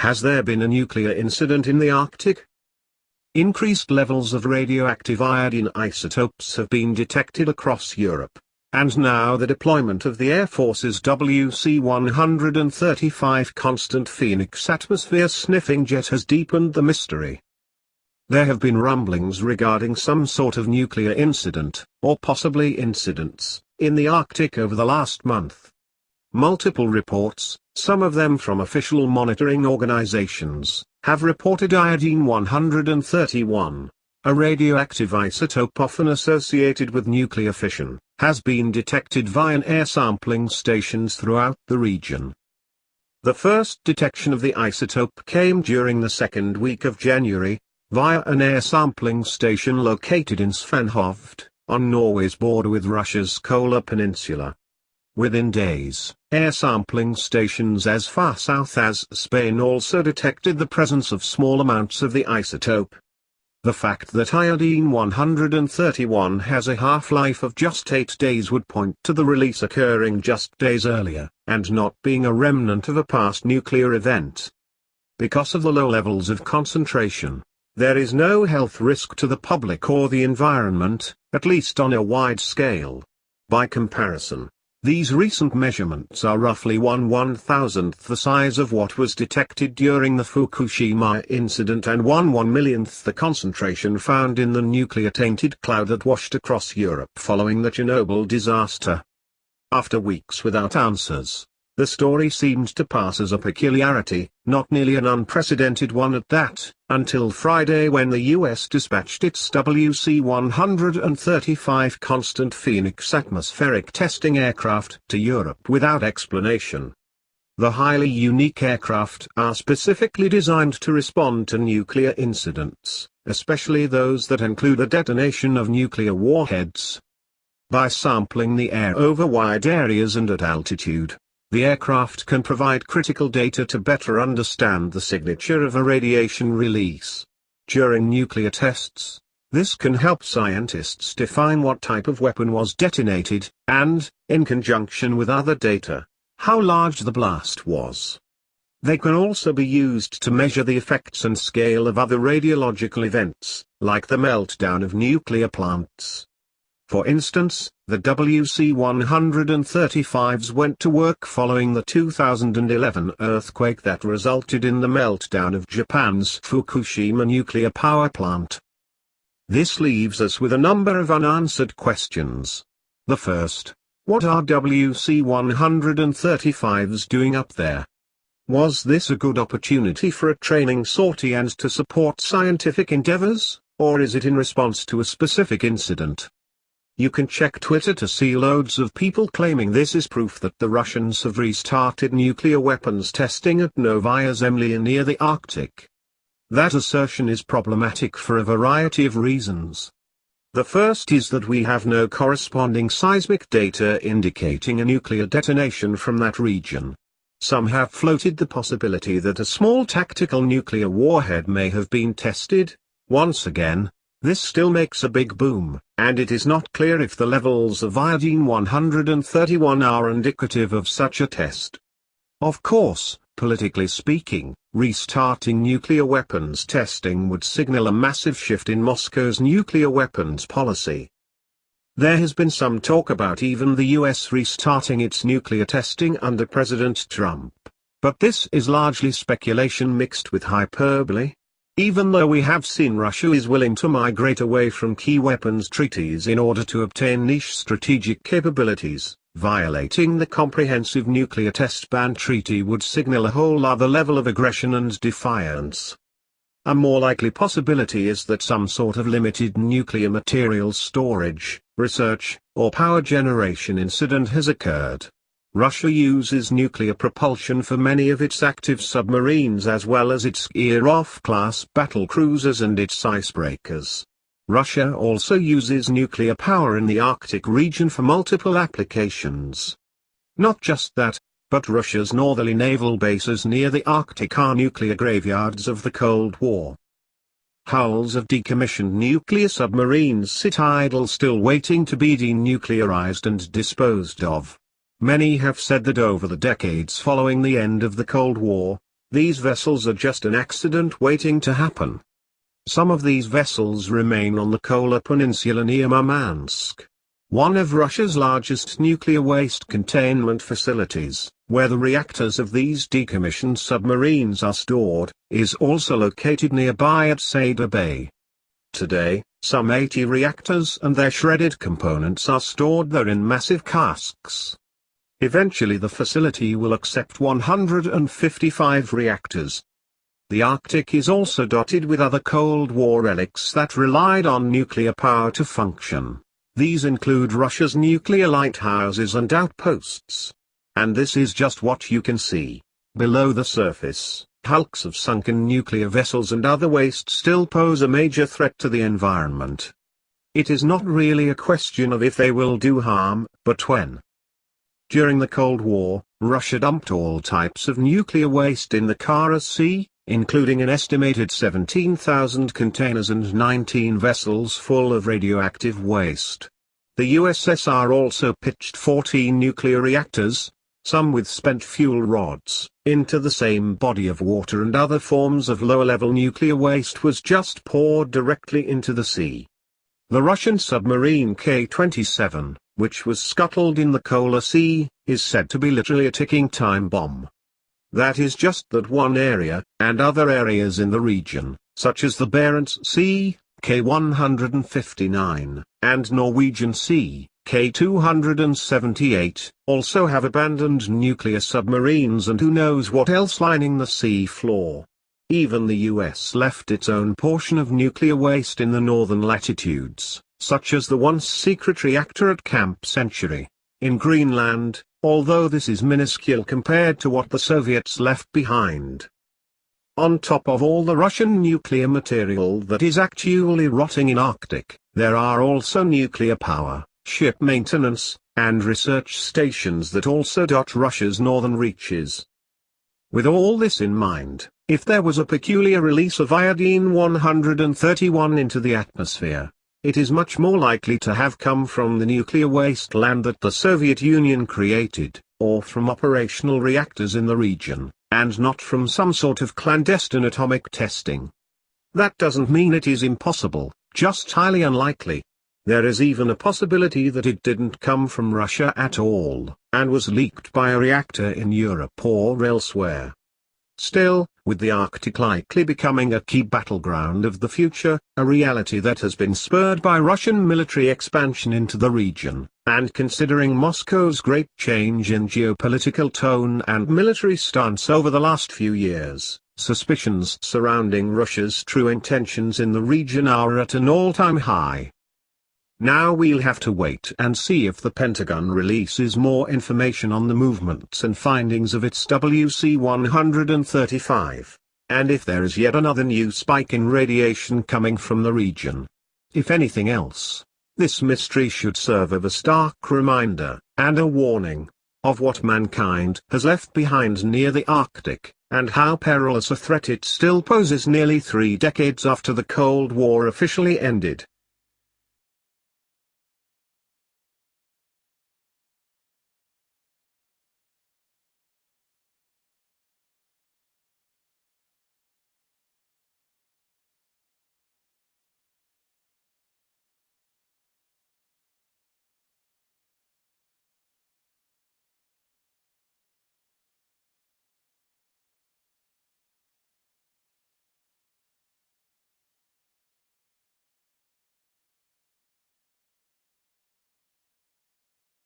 Has there been a nuclear incident in the Arctic? Increased levels of radioactive iodine isotopes have been detected across Europe, and now the deployment of the Air Force's WC-135 Constant Phoenix atmosphere sniffing jet has deepened the mystery. There have been rumblings regarding some sort of nuclear incident, or possibly incidents, in the Arctic over the last month. Multiple reports, some of them from official monitoring organizations, have reported iodine-131, a radioactive isotope often associated with nuclear fission, has been detected via air sampling stations throughout the region. The first detection of the isotope came during the second week of January, via an air sampling station located in Svanhovd, on Norway's border with Russia's Kola Peninsula. Within days, air sampling stations as far south as Spain also detected the presence of small amounts of the isotope. The fact that iodine-131 has a half-life of just 8 days would point to the release occurring just days earlier, and not being a remnant of a past nuclear event. Because of the low levels of concentration, there is no health risk to the public or the environment, at least on a wide scale. By comparison, these recent measurements are roughly 1/1000th the size of what was detected during the Fukushima incident and 1/1,000,000th the concentration found in the nuclear-tainted cloud that washed across Europe following the Chernobyl disaster. After weeks without answers, the story seemed to pass as a peculiarity, not nearly an unprecedented one at that, until Friday when the US dispatched its WC-135 Constant Phoenix atmospheric testing aircraft to Europe without explanation. The highly unique aircraft are specifically designed to respond to nuclear incidents, especially those that include the detonation of nuclear warheads. By sampling the air over wide areas and at altitude, the aircraft can provide critical data to better understand the signature of a radiation release. During nuclear tests, this can help scientists define what type of weapon was detonated, and, in conjunction with other data, how large the blast was. They can also be used to measure the effects and scale of other radiological events, like the meltdown of nuclear plants. For instance, the WC-135s went to work following the 2011 earthquake that resulted in the meltdown of Japan's Fukushima nuclear power plant. This leaves us with a number of unanswered questions. The first, what are WC-135s doing up there? Was this a good opportunity for a training sortie and to support scientific endeavors, or is it in response to a specific incident? You can check Twitter to see loads of people claiming this is proof that the Russians have restarted nuclear weapons testing at Novaya Zemlya near the Arctic. That assertion is problematic for a variety of reasons. The first is that we have no corresponding seismic data indicating a nuclear detonation from that region. Some have floated the possibility that a small tactical nuclear warhead may have been tested. Once again, this still makes a big boom, and it is not clear if the levels of iodine-131 are indicative of such a test. Of course, politically speaking, restarting nuclear weapons testing would signal a massive shift in Moscow's nuclear weapons policy. There has been some talk about even the US restarting its nuclear testing under President Trump, but this is largely speculation mixed with hyperbole. Even though we have seen Russia is willing to migrate away from key weapons treaties in order to obtain niche strategic capabilities, violating the Comprehensive Nuclear Test Ban Treaty would signal a whole other level of aggression and defiance. A more likely possibility is that some sort of limited nuclear materials storage, research, or power generation incident has occurred. Russia uses nuclear propulsion for many of its active submarines as well as its Kirov-class battle cruisers and its icebreakers. Russia also uses nuclear power in the Arctic region for multiple applications. Not just that, but Russia's northerly naval bases near the Arctic are nuclear graveyards of the Cold War. Hulls of decommissioned nuclear submarines sit idle still waiting to be denuclearized and disposed of. Many have said that over the decades following the end of the Cold War, These vessels are just an accident waiting to happen. Some of these vessels remain on the Kola Peninsula near Murmansk, one of Russia's largest nuclear waste containment facilities, where the reactors of these decommissioned submarines are stored, is also located nearby at Sadr Bay. Today, some 80 reactors and their shredded components are stored there in massive casks. Eventually the facility will accept 155 reactors. The Arctic is also dotted with other Cold War relics that relied on nuclear power to function. These include Russia's nuclear lighthouses and outposts. And this is just what you can see. Below the surface, hulks of sunken nuclear vessels and other waste still pose a major threat to the environment. It is not really a question of if they will do harm, but when. During the Cold War, Russia dumped all types of nuclear waste in the Kara Sea, including an estimated 17,000 containers and 19 vessels full of radioactive waste. The USSR also pitched 14 nuclear reactors, some with spent fuel rods, into the same body of water, and other forms of lower-level nuclear waste was just poured directly into the sea. The Russian submarine K-27, which was scuttled in the Kola Sea, is said to be literally a ticking time bomb. That is just that one area, and other areas in the region, such as the Barents Sea, K-159, and Norwegian Sea, K-278, also have abandoned nuclear submarines and who knows what else lining the sea floor. Even the US left its own portion of nuclear waste in the northern latitudes, such as the once secret reactor at Camp Century, in Greenland, although this is minuscule compared to what the Soviets left behind. On top of all the Russian nuclear material that is actually rotting in Arctic, there are also nuclear power, ship maintenance, and research stations that also dot Russia's northern reaches. With all this in mind, if there was a peculiar release of iodine-131 into the atmosphere, it is much more likely to have come from the nuclear wasteland that the Soviet Union created, or from operational reactors in the region, and not from some sort of clandestine atomic testing. That doesn't mean it is impossible, just highly unlikely. There is even a possibility that it didn't come from Russia at all, and was leaked by a reactor in Europe or elsewhere. Still, with the Arctic likely becoming a key battleground of the future, a reality that has been spurred by Russian military expansion into the region, and considering Moscow's great change in geopolitical tone and military stance over the last few years, suspicions surrounding Russia's true intentions in the region are at an all-time high. Now we'll have to wait and see if the Pentagon releases more information on the movements and findings of its WC-135, and if there is yet another new spike in radiation coming from the region. If anything else, this mystery should serve as a stark reminder, and a warning, of what mankind has left behind near the Arctic, and how perilous a threat it still poses nearly 3 decades after the Cold War officially ended.